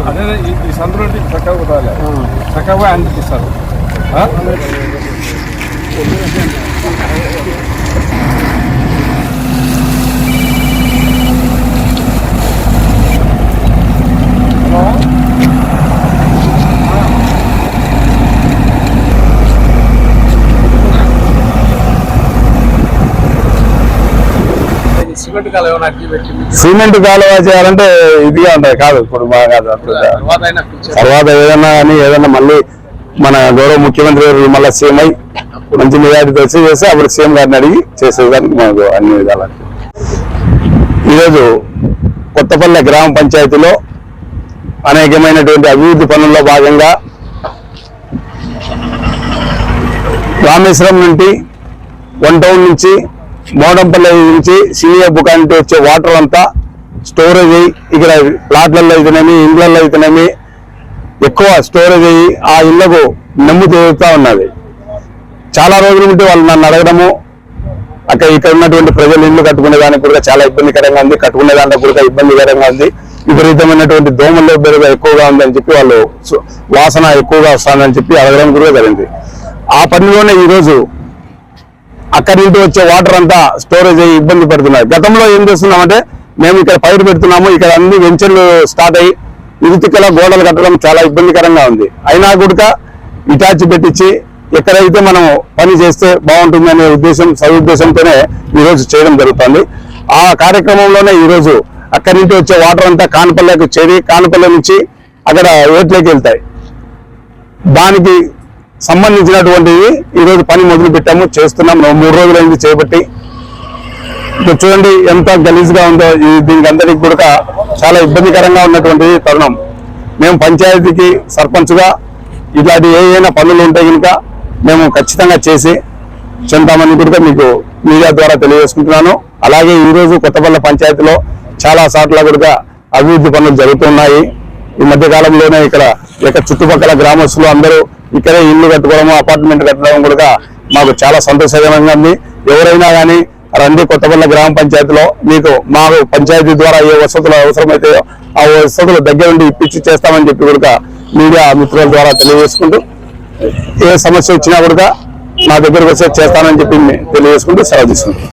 అదే ఈ సందులో చక్కగా కుదరాలి, చక్కగా అనిపిస్తారు. సిమెంట్ కాలువ చేయాలంటే ఇదిగా ఉంటాయి కాదు, ఇప్పుడు బాగా తర్వాత ఏదన్నా కానీ ఏదన్నా మళ్ళీ మన గౌరవ ముఖ్యమంత్రి గారు మళ్ళీ సీఎం అయి మంచి మెజారిటీ చేసి అప్పుడు సీఎం గారిని అడిగి చేసేదానికి మాకు అన్ని విధాలు. ఈరోజు కొత్తపల్లె గ్రామ పంచాయతీలో అనేకమైనటువంటి అభివృద్ధి పనుల్లో భాగంగా రామేశ్వరం నుండి వన్ టౌన్ నుంచి మోడంపల్లి నుంచి సీనియర్ బుకానికి వచ్చే వాటర్ అంతా స్టోరేజ్ అయ్యి ఇక్కడ ప్లాట్లలో అయితేనేమి ఇండ్లలో అయితేనేమి ఎక్కువ స్టోరేజ్ అయ్యి ఆ ఇళ్లకు నెమ్ము తిరుగుతూ ఉన్నది. చాలా రోజుల నుండి వాళ్ళు నన్ను అడగడము, అక్కడ ఇక్కడ ఉన్నటువంటి ప్రజలు ఇల్లు కట్టుకునే దానికి కూడా చాలా ఇబ్బందికరంగా ఉంది, కట్టుకునే దాంట్లో కూడా ఇబ్బందికరంగా ఉంది, విపరీతమైనటువంటి దోమల బెరుగు ఎక్కువగా ఉందని చెప్పి వాళ్ళు వాసన ఎక్కువగా వస్తుందని చెప్పి అడగడం కూడా జరిగింది. ఆ పనిలోనే ఈరోజు అక్కడి నుండి వచ్చే వాటర్ అంతా స్టోరేజ్ అయ్యి ఇబ్బంది పడుతున్నారు. గతంలో ఏం చేస్తున్నామంటే మేము ఇక్కడ పైరు పెడుతున్నాము, ఇక్కడ అన్ని వెంచర్లు స్టార్ట్ అయ్యి ఇరుతికల గోడలు కట్టడం చాలా ఇబ్బందికరంగా ఉంది. అయినా కూడా ఇటాచి పెట్టించి ఎక్కడైతే మనం పని చేస్తే బాగుంటుందనే సదుద్దేశంతోనే ఈరోజు చేయడం జరుగుతుంది. ఆ కార్యక్రమంలోనే ఈరోజు అక్కడి నుంచి వచ్చే వాటర్ అంతా కానపల్లెకు చేరి కానపల్లె నుంచి అక్కడ ఏట్లోకి వెళ్తాయి. దానికి సంబంధించినటువంటివి ఈరోజు పని మొదలు పెట్టాము, చేస్తున్నాం. 3 రోజులైంది చేపట్టి. ఇప్పుడు చూడండి ఎంత గలీజ్గా ఉందో. దీనికి అందరికి కూడా చాలా ఇబ్బందికరంగా ఉన్నటువంటి తరుణం. మేము పంచాయతీకి సర్పంచ్గా ఇలాంటి ఏవైనా పనులు ఉంటే కనుక మేము ఖచ్చితంగా చేసి చెందామని కూడా మీకు మీడియా ద్వారా తెలియజేసుకుంటున్నాను. అలాగే ఈరోజు కొత్తపల్లె పంచాయతీలో చాలా చోట్ల కూడా అభివృద్ధి పనులు జరుగుతున్నాయి. ఈ మధ్య కాలంలోనే ఇక్కడ చుట్టుపక్కల గ్రామస్తులు అందరూ ఇక్కడే ఇల్లు కట్టుకోవడము, అపార్ట్మెంట్ కట్టడం కూడా మాకు చాలా సంతోషకరంగా ఉంది. ఎవరైనా కానీ రండి కొత్తపల్లె గ్రామ పంచాయతీలో, మీకు మా పంచాయతీ ద్వారా ఏ వసతులు అవసరమైతే ఆ వసతులు దగ్గర నుండి ఇప్పించి చేస్తామని చెప్పి కూడా మీడియా మిత్రుల ద్వారా తెలియజేసుకుంటూ, ఏ సమస్య వచ్చినా కూడా నా దగ్గరకు వస్తే చేస్తానని చెప్పి తెలియజేసుకుంటూ సెలవు తీసుకుంటాం.